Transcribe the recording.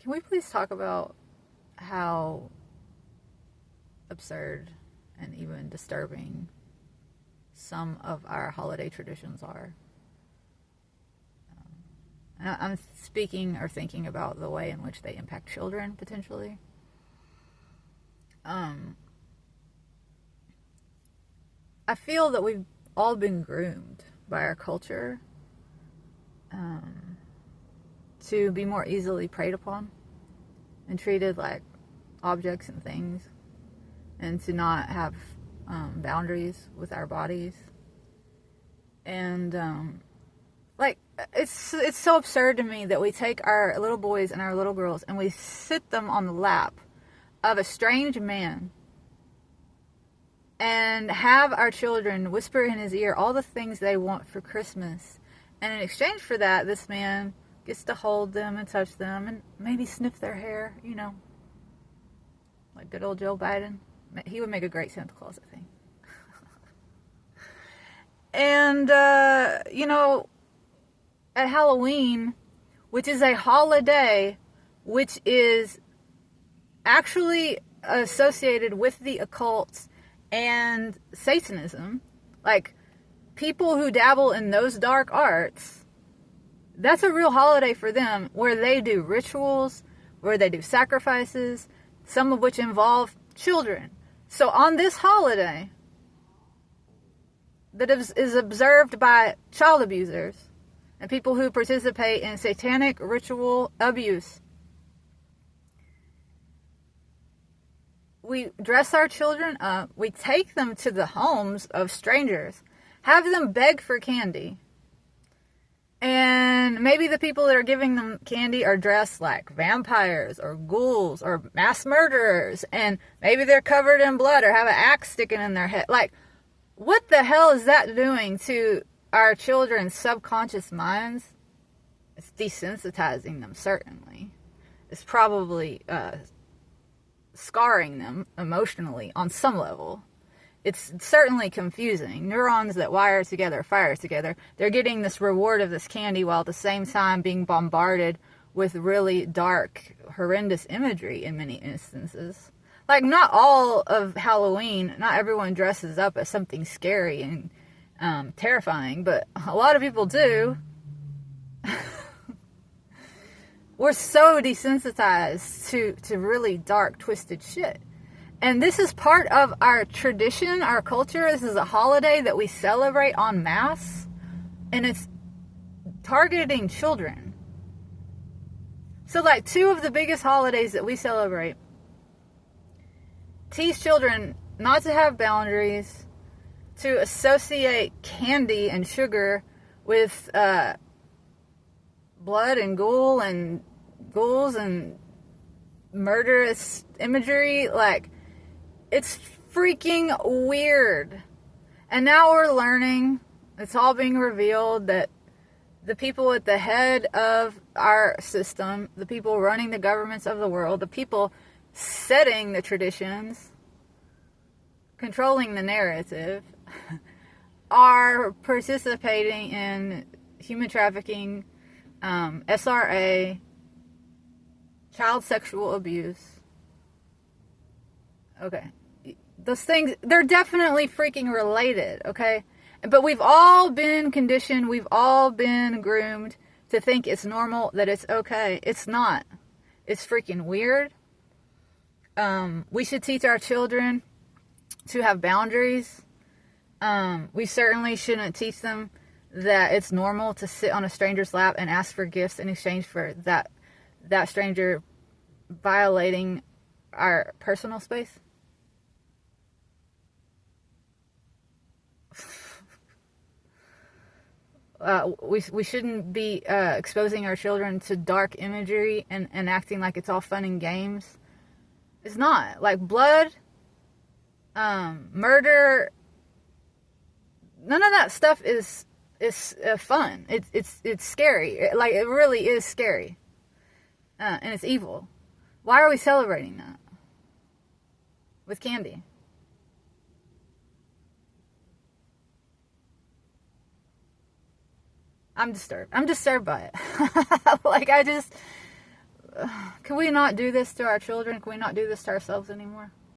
Can we please talk about how absurd and even disturbing some of our holiday traditions are? I'm speaking or thinking about the way in which they impact children, potentially. I feel that we've all been groomed by our culture to be more easily preyed upon and treated like objects and things, and to not have boundaries with our bodies. And like, it's so absurd to me that we take our little boys and our little girls and we sit them on the lap of a strange man and have our children whisper in his ear all the things they want for Christmas. And in exchange for that, this man gets to hold them and touch them and maybe sniff their hair, you know. Like good old Joe Biden. He would make a great Santa Claus, I think. And, you know, at Halloween, which is a holiday which is actually associated with the occult and Satanism, like people who dabble in those dark arts, that's a real holiday for them, where they do rituals, where they do sacrifices, some of which involve children. So on this holiday that is observed by child abusers and people who participate in satanic ritual abuse, we dress our children up, we take them to the homes of strangers, have them beg for candy, and maybe the people that are giving them candy are dressed like vampires or ghouls or mass murderers, and maybe they're covered in blood or have an axe sticking in their head. Like, what the hell is that doing to our children's subconscious minds? It's desensitizing them, certainly. It's probably scarring them emotionally on some level. It's certainly confusing. Neurons that wire together, fire together. They're getting this reward of this candy while at the same time being bombarded with really dark, horrendous imagery in many instances. Like, not all of Halloween, not everyone dresses up as something scary and terrifying, but a lot of people do. We're so desensitized to really dark, twisted shit. And this is part of our tradition, our culture. This is a holiday that we celebrate en masse, and it's targeting children. So, like, two of the biggest holidays that we celebrate teach children not to have boundaries, to associate candy and sugar with blood and ghouls and murderous imagery. Like, it's freaking weird. And now we're learning, it's all being revealed, that the people at the head of our system, the people running the governments of the world, the people setting the traditions, controlling the narrative, are participating in human trafficking, SRA, child sexual abuse. Okay. Those things, they're definitely freaking related, okay? But we've all been conditioned, we've all been groomed to think it's normal, that it's okay. It's not. It's freaking weird. We should teach our children to have boundaries. We certainly shouldn't teach them that it's normal to sit on a stranger's lap and ask for gifts in exchange for that stranger violating our personal space. We shouldn't be exposing our children to dark imagery and acting like it's all fun and games. It's not. Like, blood, murder, none of that stuff is fun. It's scary. It really is scary. And it's evil. Why are we celebrating that with candy? I'm disturbed. I'm disturbed by it. Like, can we not do this to our children? Can we not do this to ourselves anymore?